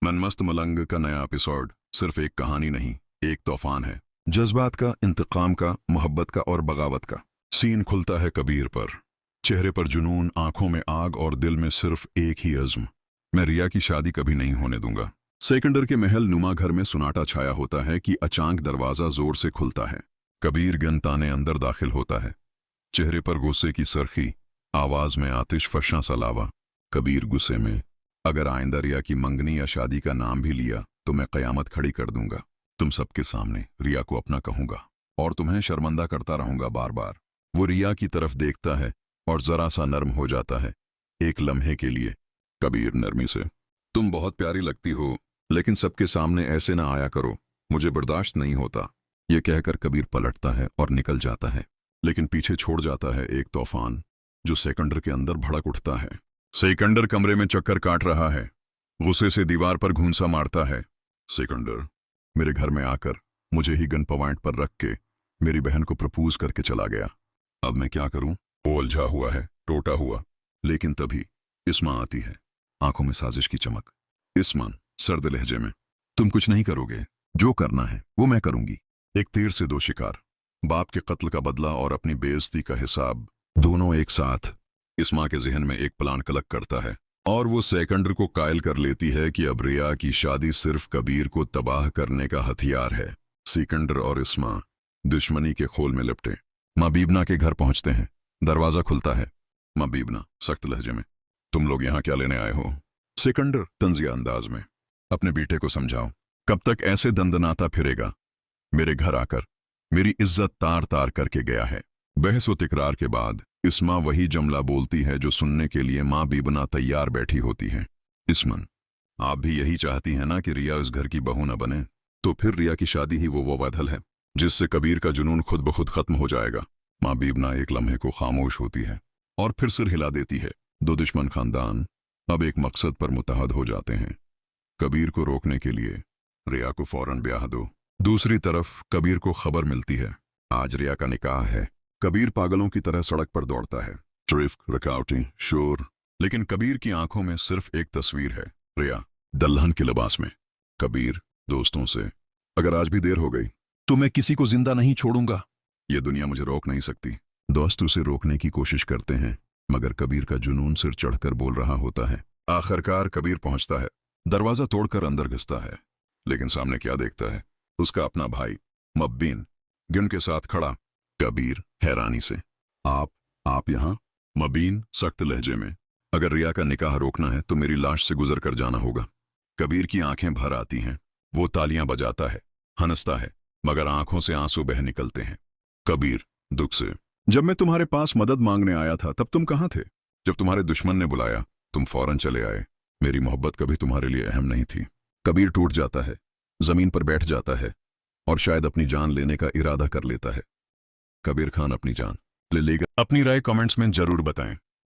मनमस्त मलंग का नया एपिसोड सिर्फ एक कहानी नहीं, एक तूफान है। जज्बात का, इंतकाम का, मोहब्बत का और बगावत का। सीन खुलता है कबीर पर। चेहरे पर जुनून, आंखों में आग और दिल में सिर्फ एक ही अज़्म, मैं रिया की शादी कभी नहीं होने दूंगा। सेकंडर के महल नुमा घर में सुनाटा छाया होता है कि अचानक दरवाजा जोर से खुलता है। कबीर गन ताने अंदर दाखिल होता है। चेहरे पर गुस्से की सरखी, आवाज में आतिश फशा सा लावा। कबीर गुस्से में, अगर आइंदा रिया की मंगनी या शादी का नाम भी लिया तो मैं कयामत खड़ी कर दूंगा। तुम सबके सामने रिया को अपना कहूंगा और तुम्हें शर्मंदा करता रहूंगा बार बार। वो रिया की तरफ देखता है और जरा सा नर्म हो जाता है, एक लम्हे के लिए। कबीर नरमी से, तुम बहुत प्यारी लगती हो, लेकिन सबके सामने ऐसे ना आया करो, मुझे बर्दाश्त नहीं होता। ये कहकर कबीर पलटता है और निकल जाता है, लेकिन पीछे छोड़ जाता है एक तूफान जो सेकंडर के अंदर भड़क उठता है। सेकंडर कमरे में चक्कर काट रहा है, गुस्से से दीवार पर घूंसा मारता है। सेकंडर मेरे घर में आकर मुझे ही गन पॉइंट पर रख के मेरी बहन को प्रपोज करके चला गया। अब मैं क्या करूं? वो उलझा हुआ है, टोटा हुआ। लेकिन तभी इस्मा आती है, आंखों में साजिश की चमक। इस्मा सर्द लहजे में, तुम कुछ नहीं करोगे, जो करना है वो मैं करूंगी। एक तीर से दो शिकार, बाप के कत्ल का बदला और अपनी बेइज्जती का हिसाब, दोनों एक साथ। इस्मा के जहन में एक प्लान क्लिक करता है और वो सेकंडर को कायल कर लेती है कि अब रिया की शादी सिर्फ कबीर को तबाह करने का हथियार है। सेकंडर और इस्मा दुश्मनी के खोल में लिपटे माँ बीबना के घर पहुंचते हैं। दरवाजा खुलता है। माँ बीबना सख्त लहजे में, तुम लोग यहाँ क्या लेने आए हो? सेकंडर तंजिया अंदाज में, अपने बेटे को समझाओ, कब तक ऐसे दंदनाता फिरेगा? मेरे घर आकर मेरी इज्जत तार तार करके गया है। बहस व तिकरार के बाद इस्मा वही जुमला बोलती है जो सुनने के लिए माँ बीबना तैयार बैठी होती है। इस्मन, आप भी यही चाहती हैं ना कि रिया इस घर की बहू न बने? तो फिर रिया की शादी ही वो वैधल है जिससे कबीर का जुनून खुद ब खुद खत्म हो जाएगा। माँ बीबना एक लम्हे को खामोश होती है और फिर सिर हिला देती है। दो दुश्मन खानदान अब एक मकसद पर मुतहद हो जाते हैं, कबीर को रोकने के लिए रिया को फौरन ब्याह दो। दूसरी तरफ कबीर को खबर मिलती है, आज रिया का निकाह है। कबीर पागलों की तरह सड़क पर दौड़ता है, ट्रिफ्ट, रकावटी, शोर, लेकिन कबीर की आंखों में सिर्फ एक तस्वीर है, रिया दल्हन के लिबास में। कबीर दोस्तों से, अगर आज भी देर हो गई तो मैं किसी को जिंदा नहीं छोड़ूंगा। ये दुनिया मुझे रोक नहीं सकती। दोस्त उसे रोकने की कोशिश करते हैं, मगर कबीर का जुनून सिर चढ़कर बोल रहा होता है। आखिरकार कबीर पहुंचता है, दरवाजा तोड़कर अंदर घुसता है, लेकिन सामने क्या देखता है? उसका अपना भाई मब्बीन गिन के साथ खड़ा। कबीर हैरानी से, आप यहां? मबीन सख्त लहजे में, अगर रिया का निकाह रोकना है तो मेरी लाश से गुजर कर जाना होगा। कबीर की आंखें भर आती हैं, वो तालियां बजाता है, हंसता है, मगर आंखों से आंसू बह निकलते हैं। कबीर दुख से, जब मैं तुम्हारे पास मदद मांगने आया था तब तुम कहां थे? जब तुम्हारे दुश्मन ने बुलाया तुम फौरन चले आए। मेरी मोहब्बत कभी तुम्हारे लिए अहम नहीं थी। कबीर टूट जाता है, जमीन पर बैठ जाता है और शायद अपनी जान लेने का इरादा कर लेता है। कबीर खान अपनी जान ले लेगा? अपनी राय कमेंट्स में जरूर बताएं।